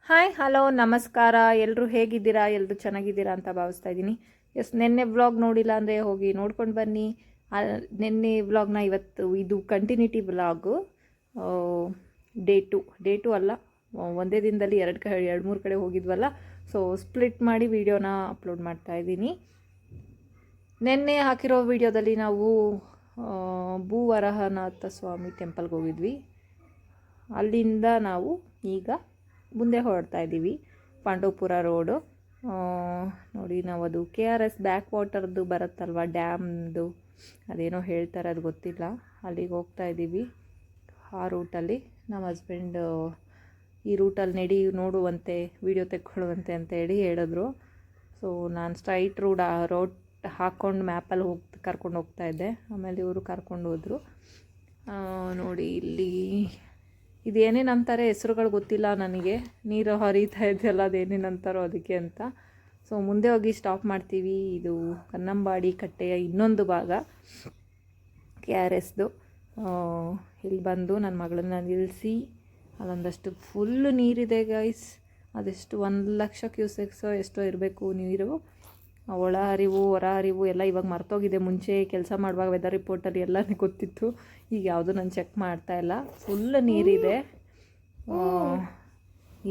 Hi hello ನಮಸ್ಕಾರ. ಎಲ್ಲರೂ ಹೇಗಿದ್ದೀರಾ? ಎಲ್ಲರೂ ಚೆನ್ನಾಗಿದ್ದೀರಾ ಅಂತ ಭಾವಿಸ್ತಾ ಇದ್ದೀನಿ. ನಿನ್ನೆ ವ್ಲಾಗ್ ನೋಡಿಲ್ಲ ಅಂದರೆ ಹೋಗಿ ನೋಡ್ಕೊಂಡು ಬನ್ನಿ. ನಿನ್ನೆ ವ್ಲಾಗ್ನ ಇವತ್ತು ಇದು ಕಂಟಿನ್ಯೂಟಿ ವ್ಲಾಗು. ಡೇ ಟು ಅಲ್ಲ, ಒಂದೇ ದಿನದಲ್ಲಿ ಎರಡು ಮೂರು ಕಡೆ ಹೋಗಿದ್ವಲ್ಲ, ಸೊ ಸ್ಪ್ಲಿಟ್ ಮಾಡಿ ವಿಡಿಯೋನ ಅಪ್ಲೋಡ್ ಮಾಡ್ತಾ ಇದ್ದೀನಿ. ನಿನ್ನೆ ಹಾಕಿರೋ ವಿಡಿಯೋದಲ್ಲಿ ನಾವು ಭೂವರಹನಾಥ ಸ್ವಾಮಿ ಟೆಂಪಲ್ಗೆ ಹೋಗಿದ್ವಿ. ಅಲ್ಲಿಂದ ನಾವು ಈಗ ಮುಂದೆ ಹೊರಡ್ತಾ ಇದ್ದೀವಿ. ಪಾಂಡವಪುರ ರೋಡು ನೋಡಿ. ನಾವು ಅದು KRS ಬ್ಯಾಕ್ ವಾಟರ್ದು ಬರುತ್ತಲ್ವ, ಡ್ಯಾಮ್ದು ಅದೇನೋ ಹೇಳ್ತಾರೆ, ಅದು ಗೊತ್ತಿಲ್ಲ. ಅಲ್ಲಿಗೆ ಹೋಗ್ತಾ ಇದ್ದೀವಿ. ಆ ರೂಟಲ್ಲಿ ನಮ್ಮ ಹಸ್ಬೆಂಡ್ ಈ ರೂಟಲ್ಲಿ ನೋಡುವಂತೆ ವಿಡಿಯೋ ತೆಕ್ಕೊಳ್ಳುವಂತೆ ಅಂತ ಹೇಳಿದ್ರು. ಸೊ ನಾನು ಸ್ಟ್ರೈಟ್ ರೋಡ್ ಹಾಕ್ಕೊಂಡು ಮ್ಯಾಪಲ್ಲಿ ಕರ್ಕೊಂಡು ಹೋಗ್ತಾ ಇದ್ದೆ. ಆಮೇಲೆ ಇವರು ಕರ್ಕೊಂಡು ಹೋದರು. ನೋಡಿ ಇಲ್ಲಿ ಇದೇನೇನು ಅಂತಾರೆ ಹೆಸರುಗಳು ಗೊತ್ತಿಲ್ಲ ನನಗೆ. ನೀರು ಹರಿತಾ ಇದೆಯಲ್ಲ, ಅದೇನೇನು ಅಂತಾರೋ ಅದಕ್ಕೆ ಅಂತ. ಸೊ ಮುಂದೆ ಹೋಗಿ ಸ್ಟಾಪ್ ಮಾಡ್ತೀವಿ. ಇದು ಕನ್ನಂಬಾಡಿ ಕಟ್ಟೆಯ ಇನ್ನೊಂದು ಭಾಗ KRSದು. ಇಲ್ಲಿ ಬಂದು ನನ್ನ ಮಗಳನ್ನ ನಿಲ್ಲಿಸಿ ಅಲ್ಲೊಂದಷ್ಟು ಫುಲ್ಲು ನೀರಿದೆ ಗೈಸ್. ಅದೆಷ್ಟು 1,00,000 ಕ್ಯೂಸೆಕ್ಸೋ ಎಷ್ಟೋ ಇರಬೇಕು ನೀರು. ಒಳ ಹರಿವು ಹೊರ ಹರಿವು ಎಲ್ಲ ಇವಾಗ ಮರ್ತೋಗಿದೆ. ಮುಂಚೆ ಕೆಲಸ ಮಾಡುವಾಗ ವೆದರ್ ರಿಪೋರ್ಟಲ್ಲಿ ಎಲ್ಲನೇ ಗೊತ್ತಿತ್ತು. ಈಗ ಯಾವುದು ನಾನು ಚೆಕ್ ಮಾಡ್ತಾ ಇಲ್ಲ. ಫುಲ್ ನೀರಿದೆ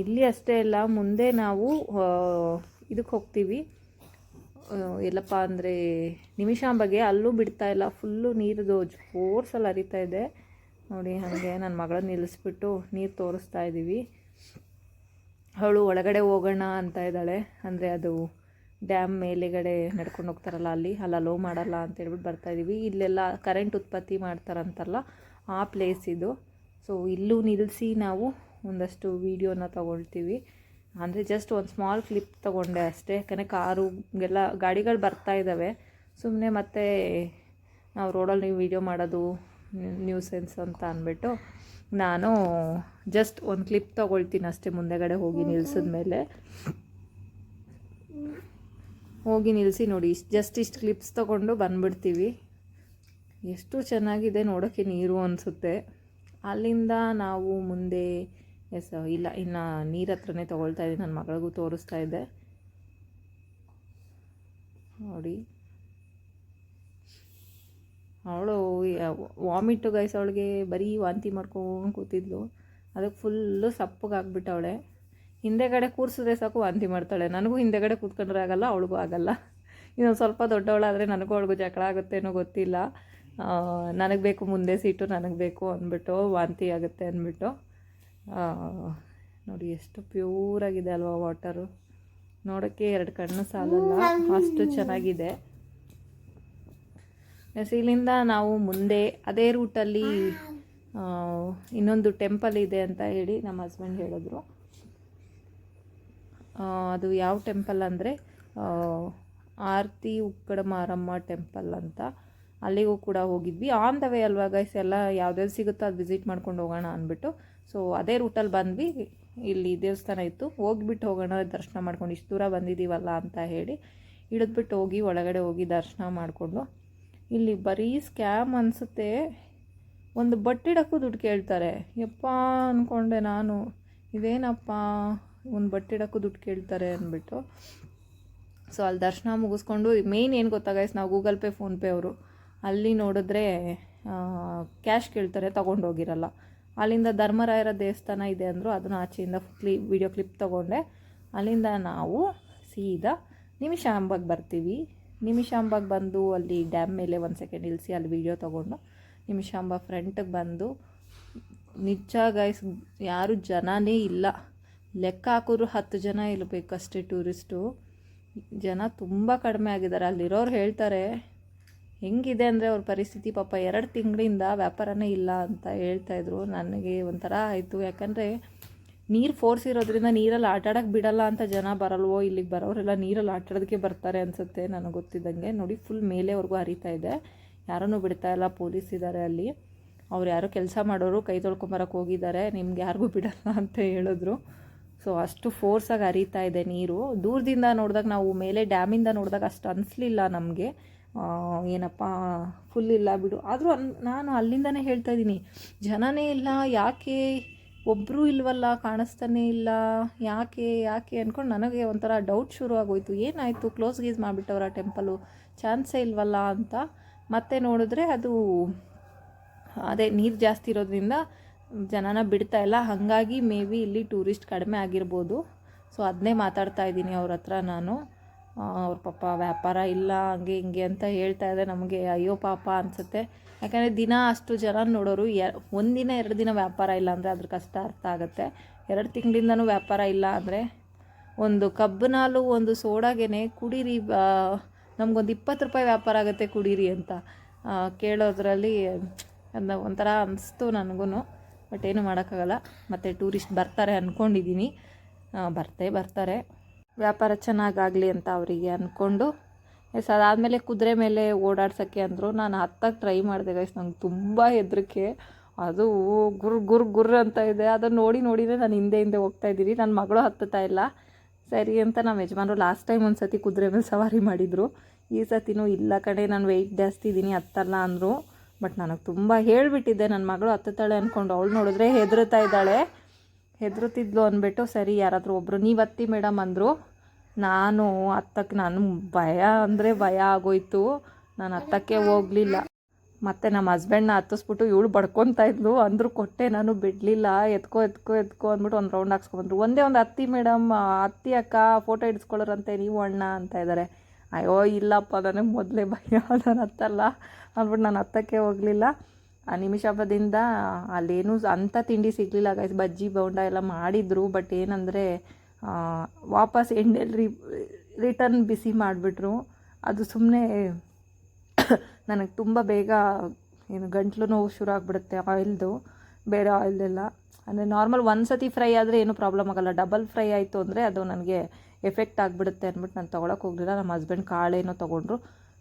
ಇಲ್ಲಿ. ಅಷ್ಟೇ ಅಲ್ಲ, ಮುಂದೆ ನಾವು ಇದಕ್ಕೆ ಹೋಗ್ತೀವಿ. ಎಲ್ಲಪ್ಪ ಅಂದರೆ ನಿಮಿಷಾಂಬಗೆ. ಅಲ್ಲೂ ಬಿಡ್ತಾ ಇಲ್ಲ, ಫುಲ್ಲು ನೀರದು ಫೋರ್ಸಲ್ಲಿ ಹರಿತಾ ಇದೆ ನೋಡಿ. ಹಾಗೆ ನನ್ನ ಮಗಳನ್ನ ನಿಲ್ಲಿಸ್ಬಿಟ್ಟು ನೀರು ತೋರಿಸ್ತಾ ಇದ್ದೀವಿ. ಅವಳು ಒಳಗಡೆ ಹೋಗೋಣ ಅಂತ ಇದ್ದಾಳೆ. ಅಂದರೆ ಅದು ಡ್ಯಾಮ್ ಮೇಲೆಗಡೆ ನಡ್ಕೊಂಡು ಹೋಗ್ತಾರಲ್ಲ, ಅಲ್ಲಿ ಅಲೋ ಮಾಡಲ್ಲ ಅಂತ ಹೇಳ್ಬಿಟ್ಟು ಬರ್ತಾಯಿದ್ದೀವಿ. ಇಲ್ಲೆಲ್ಲ ಕರೆಂಟ್ ಉತ್ಪತ್ತಿ ಮಾಡ್ತಾರಂತಲ್ಲ, ಆ ಪ್ಲೇಸ್ ಇದು. ಸೊ ಇಲ್ಲೂ ನಿಲ್ಲಿಸಿ ನಾವು ಒಂದಷ್ಟು ವೀಡಿಯೋನ ತೊಗೊಳ್ತೀವಿ. ಅಂದರೆ ಜಸ್ಟ್ ಒಂದು ಸ್ಮಾಲ್ ಕ್ಲಿಪ್ ತೊಗೊಂಡೆ ಅಷ್ಟೇ. ಯಾಕಂದರೆ ಕಾರುಗೆಲ್ಲ ಗಾಡಿಗಳು ಬರ್ತಾ ಇದ್ದಾವೆ. ಸುಮ್ಮನೆ ಮತ್ತೆ ನಾವು ರೋಡಲ್ಲಿ ವೀಡಿಯೋ ಮಾಡೋದು ನ್ಯೂಸೆನ್ಸ್ ಅಂತ ಅಂದ್ಬಿಟ್ಟು ನಾನು ಜಸ್ಟ್ ಒಂದು ಕ್ಲಿಪ್ ತೊಗೊಳ್ತೀನಿ ಅಷ್ಟೇ. ಮುಂದೆಗಡೆ ಹೋಗಿ ನಿಲ್ಲಿಸಿದ್ಮೇಲೆ ಹೋಗಿ ನಿಲ್ಲಿಸಿ ನೋಡಿ, ಇಷ್ಟು ಕ್ಲಿಪ್ಸ್ ತೊಗೊಂಡು ಬಂದುಬಿಡ್ತೀವಿ. ಎಷ್ಟು ಚೆನ್ನಾಗಿದೆ ನೋಡೋಕ್ಕೆ ನೀರು ಅನಿಸುತ್ತೆ. ಅಲ್ಲಿಂದ ನಾವು ಮುಂದೆ ಇಲ್ಲ, ಇನ್ನು ನೀರು ಹತ್ರನೇ ತೊಗೊಳ್ತಾ ಇದ್ದೀನಿ. ನನ್ನ ಮಗಳಿಗೂ ತೋರಿಸ್ತಾ ಇದ್ದೆ ನೋಡಿ. ಅವಳು ವಾಮಿಟು ಗೈಸ್. ಅವಳಿಗೆ ಬರೀ ವಾಂತಿ ಮಾಡ್ಕೊಂಡು ಕೂತಿದ್ಲು. ಅದಕ್ಕೆ ಫುಲ್ಲು ಸಪ್ಪಗಾಗ್ಬಿಟ್ಟವಳೆ. ಹಿಂದೆಗಡೆ ಕೂರಿಸಿದ್ರೆ ಸಾಕು ವಾಂತಿ ಮಾಡ್ತಾಳೆ. ನನಗೂ ಹಿಂದೆಗಡೆ ಕೂತ್ಕೊಂಡ್ರೆ ಆಗಲ್ಲ, ಅವಳಿಗೂ ಆಗಲ್ಲ. ಇನ್ನೊಂದು ಸ್ವಲ್ಪ ದೊಡ್ಡವಳಾದರೆ ನನಗೂ ಅವಳಿಗೂ ಜಗಳ ಆಗುತ್ತೇನೋ ಗೊತ್ತಿಲ್ಲ. ನನಗೆ ಬೇಕು ಮುಂದೆ ಸೀಟು, ನನಗೆ ಬೇಕು ಅಂದ್ಬಿಟ್ಟು ವಾಂತಿ ಆಗುತ್ತೆ ಅಂದ್ಬಿಟ್ಟು. ನೋಡಿ ಎಷ್ಟು ಪ್ಯೂರಾಗಿದೆ ಅಲ್ವಾ ವಾಟರು. ನೋಡೋಕ್ಕೆ 2 ಕಣ್ಣು ಸಾಲಲ್ಲ, ಅಷ್ಟು ಚೆನ್ನಾಗಿದೆ. ಇಲ್ಲಿಂದ ನಾವು ಮುಂದೆ ಅದೇ ರೂಟಲ್ಲಿ ಇನ್ನೊಂದು ಟೆಂಪಲ್ ಇದೆ ಅಂತ ಹೇಳಿ ನಮ್ಮ ಹಸ್ಬೆಂಡ್ ಹೇಳಿದ್ರು. ಅದು ಯಾವ ಟೆಂಪಲ್ ಅಂದರೆ ಆರತಿ ಉಕ್ಕಡ ಮಾರಮ್ಮ ಟೆಂಪಲ್ ಅಂತ. ಅಲ್ಲಿಗೂ ಕೂಡ ಹೋಗಿದ್ವಿ. ಆನ್ ದ ವೇ ಅಲ್ವಾ ಗೈಸ್, ಎಲ್ಲ ಯಾವ್ದ್ಯಾವ್ದು ಸಿಗುತ್ತೋ ಅದು ವಿಸಿಟ್ ಮಾಡ್ಕೊಂಡು ಹೋಗೋಣ ಅಂದ್ಬಿಟ್ಟು. ಸೊ ಅದೇ ರೂಟಲ್ಲಿ ಬಂದ್ವಿ. ಇಲ್ಲಿ ದೇವಸ್ಥಾನ ಇತ್ತು, ಹೋಗಿಬಿಟ್ಟು ಹೋಗೋಣ, ದರ್ಶನ ಮಾಡ್ಕೊಂಡು ಇಷ್ಟು ದೂರ ಬಂದಿದ್ದೀವಲ್ಲ ಅಂತ ಹೇಳಿ ಇಳಿದ್ಬಿಟ್ಟು ಹೋಗಿ ಒಳಗಡೆ ಹೋಗಿ ದರ್ಶನ ಮಾಡಿಕೊಂಡು. ಇಲ್ಲಿ ಬರೀ ಸ್ಕ್ಯಾಮ್ ಅನಿಸುತ್ತೆ. ಒಂದು ಬಟ್ಟಿಡಕ್ಕೂ ದುಡ್ಡು ಕೇಳ್ತಾರೆ. ಯಪ್ಪ ಅಂದ್ಕೊಂಡೆ ನಾನು, ಇದೇನಪ್ಪ ಒಂದು ಬಟ್ಟಿಡಕ್ಕೂ ದುಡ್ಡು ಕೇಳ್ತಾರೆ ಅಂದ್ಬಿಟ್ಟು. ಸೊ ಅಲ್ಲಿ ದರ್ಶನ ಮುಗಿಸ್ಕೊಂಡು ಮೇಯ್ನ್ ಏನು ಗೊತ್ತಾ ಗೈಸ್, ನಾವು ಗೂಗಲ್ ಪೇ ಫೋನ್ಪೇ ಅವರು ಅಲ್ಲಿ ನೋಡಿದ್ರೆ ಕ್ಯಾಶ್ ಕೇಳ್ತಾರೆ, ತೊಗೊಂಡೋಗಿರಲ್ಲ. ಅಲ್ಲಿಂದ ಧರ್ಮರಾಯರ ದೇವಸ್ಥಾನ ಇದೆ ಅಂದರು, ಅದನ್ನು ಆಚೆಯಿಂದ ವಿಡಿಯೋ ಕ್ಲಿಪ್ ತೊಗೊಂಡೆ. ಅಲ್ಲಿಂದ ನಾವು ಸೀದಾ ನಿಮಿಷಾಂಬಗೆ ಬರ್ತೀವಿ. ನಿಮಿಷಾಂಬಗೆ ಬಂದು ಅಲ್ಲಿ ಡ್ಯಾಮ್ ಮೇಲೆ 1 ಸೆಕೆಂಡ್ ನಿಲ್ಲಿಸಿ ಅಲ್ಲಿ ವೀಡಿಯೋ ತೊಗೊಂಡು ನಿಮಿಷಾಂಬ ಫ್ರಂಟಿಗೆ ಬಂದು, ನಿಜ ಗೈಸ್ ಯಾರು ಜನನೇ ಇಲ್ಲ. ಲೆಕ್ಕ ಹಾಕಿದ್ರು 10 ಜನ ಇರಬೇಕಷ್ಟೇ ಟೂರಿಸ್ಟು. ಜನ ತುಂಬ ಕಡಿಮೆ ಆಗಿದ್ದಾರೆ. ಅಲ್ಲಿರೋರು ಹೇಳ್ತಾರೆ ಹೆಂಗಿದೆ ಅಂದರೆ ಅವ್ರ ಪರಿಸ್ಥಿತಿ. ಪಾಪ 2 ತಿಂಗಳಿಂದ ವ್ಯಾಪಾರನೇ ಇಲ್ಲ ಅಂತ ಹೇಳ್ತಾಯಿದ್ರು. ನನಗೆ ಒಂಥರ ಆಯಿತು. ಯಾಕಂದರೆ ನೀರು ಫೋರ್ಸ್ ಇರೋದ್ರಿಂದ ನೀರಲ್ಲಿ ಆಟಾಡೋಕ್ಕೆ ಬಿಡಲ್ಲ ಅಂತ ಜನ ಬರಲ್ವೋ. ಇಲ್ಲಿಗೆ ಬರೋರೆಲ್ಲ ನೀರಲ್ಲಿ ಆಟಾಡೋದಕ್ಕೆ ಬರ್ತಾರೆ ಅನಿಸುತ್ತೆ ನನಗೆ ಗೊತ್ತಿದ್ದಂಗೆ. ನೋಡಿ ಫುಲ್ ಮೇಲೆವರೆಗೂ ಹರಿತಾ ಇದೆ, ಯಾರನ್ನೂ ಬಿಡ್ತಾ ಇಲ್ಲ. ಪೊಲೀಸ್ ಇದ್ದಾರೆ ಅಲ್ಲಿ. ಅವ್ರು ಯಾರೋ ಕೆಲಸ ಮಾಡೋರು ಕೈ ತೊಳ್ಕೊಂಬರಕ್ಕೆ ಹೋಗಿದ್ದಾರೆ, ನಿಮ್ಗೆ ಯಾರಿಗೂ ಬಿಡಲ್ಲ ಅಂತ ಹೇಳಿದ್ರು. ಸೊ ಅಷ್ಟು ಫೋರ್ಸಾಗಿ ಹರಿತಾ ಇದೆ ನೀರು. ದೂರದಿಂದ ನೋಡಿದಾಗ, ನಾವು ಮೇಲೆ ಡ್ಯಾಮಿಂದ ನೋಡಿದಾಗ ಅಷ್ಟು ಅನಿಸ್ಲಿಲ್ಲ ನಮಗೆ. ಏನಪ್ಪ ಫುಲ್ ಇಲ್ಲ ಬಿಡು. ಆದರೂ ನಾನು ಅಲ್ಲಿಂದನೇ ಹೇಳ್ತಾ ಇದ್ದೀನಿ, ಜನನೇ ಇಲ್ಲ ಯಾಕೆ ಒಬ್ಬರೂ ಇಲ್ವಲ್ಲ, ಕಾಣಿಸ್ತಾನೇ ಇಲ್ಲ, ಯಾಕೆ ಯಾಕೆ ಅಂದ್ಕೊಂಡು ನನಗೆ ಒಂಥರ ಡೌಟ್ ಶುರು ಆಗೋಯ್ತು. ಏನಾಯಿತು, ಕ್ಲೋಸ್ ಗೀಸ್ ಮಾಡಿಬಿಟ್ಟವ್ರ ಟೆಂಪಲು, ಚಾನ್ಸೇ ಇಲ್ವಲ್ಲ ಅಂತ. ಮತ್ತೆ ನೋಡಿದ್ರೆ ಅದು ಅದೇ ನೀರು ಜಾಸ್ತಿ ಇರೋದ್ರಿಂದ ಜನನ ಬಿಡ್ತಾ ಇಲ್ಲ, ಹಾಗಾಗಿ ಮೇ ಬಿ ಇಲ್ಲಿ ಟೂರಿಸ್ಟ್ ಕಡಿಮೆ ಆಗಿರ್ಬೋದು. ಸೊ ಅದನ್ನೇ ಮಾತಾಡ್ತಾ ಇದ್ದೀನಿ ಅವ್ರ ಹತ್ರ ನಾನು. ಅವ್ರ ಪಾಪ ವ್ಯಾಪಾರ ಇಲ್ಲ ಹಂಗೆ ಹಿಂಗೆ ಅಂತ ಹೇಳ್ತಾ ಇದ್ದೆ. ನಮಗೆ ಅಯ್ಯೋ ಪಾಪ ಅನಿಸುತ್ತೆ. ಯಾಕಂದರೆ ದಿನ ಅಷ್ಟು ಜನ ನೋಡೋರು ಒಂದಿನ 2 ದಿನ ವ್ಯಾಪಾರ ಇಲ್ಲ ಅಂದರೆ ಅದ್ರ ಕಷ್ಟ ಅರ್ಥ ಆಗುತ್ತೆ. 2 ತಿಂಗಳಿಂದನೂ ವ್ಯಾಪಾರ ಇಲ್ಲ ಅಂದರೆ ಒಂದು ಕಬ್ಬಿನ ಹಾಲು ಒಂದು ಸೋಡಾಗೇ ಕುಡೀರಿ, ನಮಗೊಂದು 20 ರೂಪಾಯಿ ವ್ಯಾಪಾರ ಆಗುತ್ತೆ ಕುಡೀರಿ ಅಂತ ಕೇಳೋದ್ರಲ್ಲಿ ಒಂಥರ ಅನಿಸ್ತು ನನಗೂ. ಬಟ್ ಏನು ಮಾಡೋಕ್ಕಾಗಲ್ಲ. ಮತ್ತು ಟೂರಿಸ್ಟ್ ಬರ್ತಾರೆ ಅಂದ್ಕೊಂಡಿದ್ದೀನಿ, ಬರ್ತಾರೆ. ವ್ಯಾಪಾರ ಚೆನ್ನಾಗಾಗಲಿ ಅಂತ ಅವರಿಗೆ ಅಂದ್ಕೊಂಡು ಅದಾದಮೇಲೆ ಕುದುರೆ ಮೇಲೆ ಓಡಾಡ್ಸೋಕ್ಕೆ ಅಂದರು. ನಾನು ಹತ್ತಕ್ಕೆ ಟ್ರೈ ಮಾಡಿದೆ ಗೈಸ್, ನಂಗೆ ತುಂಬ ಹೆದರಿಕೆ. ಅದು ಗುರ್ ಅಂತ ಇದೆ. ಅದನ್ನು ನೋಡಿನೇ ನಾನು ಹಿಂದೆ ಹೋಗ್ತಾಯಿದ್ದೀನಿ. ನನ್ನ ಮಗಳು ಹತ್ತುತ್ತಾ ಇಲ್ಲ. ಸರಿ ಅಂತ ನಮ್ಮ ಯಜಮಾನರು ಲಾಸ್ಟ್ ಟೈಮ್ ಒಂದು ಸತಿ ಕುದುರೆ ಮೇಲೆ ಸವಾರಿ ಮಾಡಿದರು. ಈ ಸತಿನೂ ಇಲ್ಲ ಕಡೆ, ನಾನು ವೆಯ್ಟ್ ಜಾಸ್ತಿ ಇದ್ದೀನಿ ಹತ್ತಲ್ಲ ಅಂದರು. ಬಟ್ ನನಗೆ ತುಂಬ ಹೇಳಿಬಿಟ್ಟಿದ್ದೆ, ನನ್ನ ಮಗಳು ಹತ್ತುತ್ತಾಳೆ ಅಂದ್ಕೊಂಡು. ಅವಳು ನೋಡಿದ್ರೆ ಹೆದರುತ್ತಿದ್ಲು ಅಂದ್ಬಿಟ್ಟು ಸರಿ ಯಾರಾದರೂ ಒಬ್ಬರು ನೀವು ಹತ್ತಿ ಮೇಡಮ್ ಅಂದರು. ನಾನು ಭಯ ಅಂದರೆ ಭಯ ಆಗೋಯ್ತು. ನಾನು ಹತ್ತಕ್ಕೆ ಹೋಗಲಿಲ್ಲ. ಮತ್ತು ನಮ್ಮ ಹಸ್ಬೆಂಡ್ನ ಹತ್ತಿಸ್ಬಿಟ್ಟು ಇವಳು ಬಡ್ಕೊತಾ ಇದ್ಲು. ಅಂದರೂ ಕೊಟ್ಟೆ, ನಾನು ಬಿಡಲಿಲ್ಲ. ಎತ್ಕೋ ಅಂದ್ಬಿಟ್ಟು ಒಂದು ರೌಂಡ್ ಹಾಕ್ಸ್ಕೊಬಂದ್ರು. ಒಂದೇ ಒಂದು ಹತ್ತಿ ಮೇಡಮ್, ಹತ್ತಿ ಅಕ್ಕ, ಫೋಟೋ ಹಿಡಿಸ್ಕೊಳ್ಳೋರಂತೆ ನೀವು ಅಣ್ಣ ಅಂತ ಇದ್ದಾರೆ. ಅಯ್ಯೋ ಇಲ್ಲಪ್ಪ, ನನಗೆ ಮೊದಲೇ ಭಯ, ನಾನು ಹತ್ತಲ್ಲ ಅಂದ್ಬಿಟ್ಟು ನಾನು ಹತ್ತಕ್ಕೆ ಹೋಗಲಿಲ್ಲ. ಆ ನಿಮಿಷ ಹಬ್ಬದಿಂದ ಅಲ್ಲೇನೂ ಅಂಥ ತಿಂಡಿ ಸಿಗಲಿಲ್ಲ ಗೈಸ್. ಬಜ್ಜಿ ಬೋಂಡ ಎಲ್ಲ ಮಾಡಿದರು. ಬಟ್ ಏನಂದರೆ ವಾಪಸ್ ಎಂಡಲ್ಲಿ ರಿಟರ್ನ್ ಬಿಸಿ ಮಾಡಿಬಿಟ್ರು. ಅದು ಸುಮ್ಮನೆ ನನಗೆ ತುಂಬ ಬೇಗ ಗಂಟ್ಲು ನೋವು ಶುರು ಆಗಿಬಿಡುತ್ತೆ ಆಯಿಲ್ದು, ಬೇರೆ ಆಯಿಲ್ದೆಲ್ಲ. ಅಂದರೆ ನಾರ್ಮಲ್ ಒಂದು ಸತಿ ಫ್ರೈ ಆದರೆ ಏನೂ ಪ್ರಾಬ್ಲಮ್ ಆಗೋಲ್ಲ. ಡಬಲ್ ಫ್ರೈ ಆಯಿತು ಅಂದರೆ ಅದು ನನಗೆ ಎಫೆಕ್ಟ್ ಆಗಿಬಿಡುತ್ತೆ ಅಂದ್ಬಿಟ್ಟು ನಾನು ತೊಗೊಳಕ್ಕೆ ಹೋಗಲಿಲ್ಲ. ನಮ್ಮ ಹಸ್ಬೆಂಡ್ ಕಾಳೇನೋ ತೊಗೊಂಡ್ರು.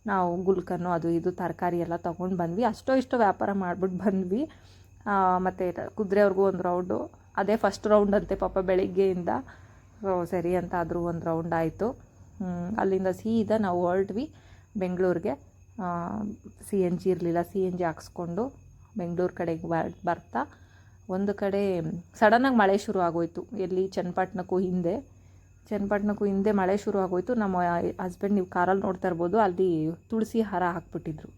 ನಾವು ಗುಲ್ಕನ್ನು ಅದು ಇದು ತರಕಾರಿ ಎಲ್ಲ ತೊಗೊಂಡು ಬಂದ್ವಿ. ಇಷ್ಟು ವ್ಯಾಪಾರ ಮಾಡಿಬಿಟ್ಟು ಬಂದ್ವಿ. ಮತ್ತು ಕುದುರೆಯವ್ರಿಗೂ ಒಂದು ರೌಂಡು, ಅದೇ ಫಸ್ಟ್ ರೌಂಡ್ ಅಂತೆ ಪಾಪ ಬೆಳಿಗ್ಗೆಯಿಂದ. ಸೊ ಸರಿ ಅಂತ ಆದರೂ ಒಂದು ರೌಂಡ್ ಆಯಿತು. ಅಲ್ಲಿಂದ ಸೀದಾ ನಾವು ಹೊರಟ್ವಿ ಬೆಂಗಳೂರಿಗೆ. CNG ಇರಲಿಲ್ಲ, CNG ಹಾಕ್ಸ್ಕೊಂಡು ಬೆಂಗಳೂರು ಕಡೆಗೆ ಬರ್ತಾ ಒಂದು ಕಡೆ ಸಡನ್ನಾಗಿ ಮಳೆ ಶುರು ಆಗೋಯ್ತು. ಎಲ್ಲಿ ಚನ್ನಪಟ್ಟಣಕ್ಕೂ ಹಿಂದೆ ಮಳೆ ಶುರು ಆಗೋಯ್ತು. ನಮ್ಮ ಹಸ್ಬೆಂಡ್ ನೀವು ಕಾರಲ್ಲಿ ನೋಡ್ತಾ ಇರ್ಬೋದು, ಅಲ್ಲಿ ತುಳಸಿ ಹಾರ ಹಾಕ್ಬಿಟ್ಟಿದ್ರು.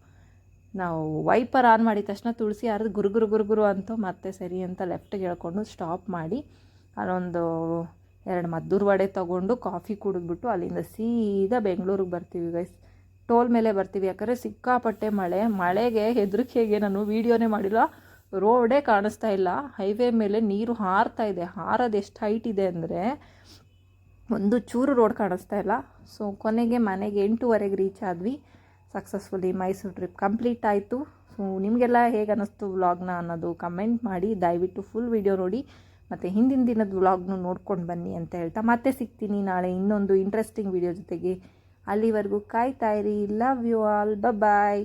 ನಾವು ವೈಪರ್ ಆನ್ ಮಾಡಿದ ತಕ್ಷಣ ತುಳಸಿ ಹಾರದ ಗುರುಗುರು ಅಂತ ಮತ್ತೆ ಸರಿ ಅಂತ ಲೆಫ್ಟಿಗೆ ಹೇಳ್ಕೊಂಡು ಸ್ಟಾಪ್ ಮಾಡಿ ಅಲ್ಲೊಂದು 2 ಮದ್ದೂರು ವಡೆ ತೊಗೊಂಡು ಕಾಫಿ ಕುಡಿದ್ಬಿಟ್ಟು ಅಲ್ಲಿಂದ ಸೀದಾ ಬೆಂಗಳೂರಿಗೆ ಬರ್ತೀವಿ ಗೈಸ್. ಟೋಲ್ ಮೇಲೆ ಬರ್ತೀವಿ. ಯಾಕಂದರೆ ಸಿಕ್ಕಾಪಟ್ಟೆ ಮಳೆಗೆ ಹೆದರಿಕೆಗೆ ನಾನು ವೀಡಿಯೋನೇ ಮಾಡಿಲ್ಲ. ರೋಡೇ ಕಾಣಿಸ್ತಾ ಇಲ್ಲ. ಹೈವೇ ಮೇಲೆ ನೀರು ಹಾರ್ತಾ ಇದೆ. ಹಾರೋದು ಎಷ್ಟು ಹೈಟ್ ಇದೆ ಅಂದರೆ ಒಂದು ಚೂರು ರೋಡ್ ಕಾಣಿಸ್ತಾ ಇಲ್ಲ. ಸೊ ಕೊನೆಗೆ ಮನೆಗೆ 8:15 ರೀಚ್ ಆದ್ವಿ. ಸಕ್ಸಸ್ಫುಲಿ ಮೈಸೂರು ಟ್ರಿಪ್ ಕಂಪ್ಲೀಟ್ ಆಯಿತು. ಸೊ ನಿಮಗೆಲ್ಲ ಹೇಗೆ ಅನ್ನಿಸ್ತು ವ್ಲಾಗ್ನ ಅನ್ನೋದು ಕಮೆಂಟ್ ಮಾಡಿ. ದಯವಿಟ್ಟು ಫುಲ್ ವಿಡಿಯೋ ನೋಡಿ ಮತ್ತು ಹಿಂದಿನ ದಿನದ ವ್ಲಾಗ್ನು ನೋಡ್ಕೊಂಡು ಬನ್ನಿ ಅಂತ ಹೇಳ್ತಾ ಮತ್ತೆ ಸಿಗ್ತೀನಿ ನಾಳೆ ಇನ್ನೊಂದು ಇಂಟ್ರೆಸ್ಟಿಂಗ್ ವಿಡಿಯೋ ಜೊತೆಗೆ. ಅಲ್ಲಿವರೆಗೂ ಕಾಯ್ತಾ ಇರಿ. Love you all. ಬಾಯ್.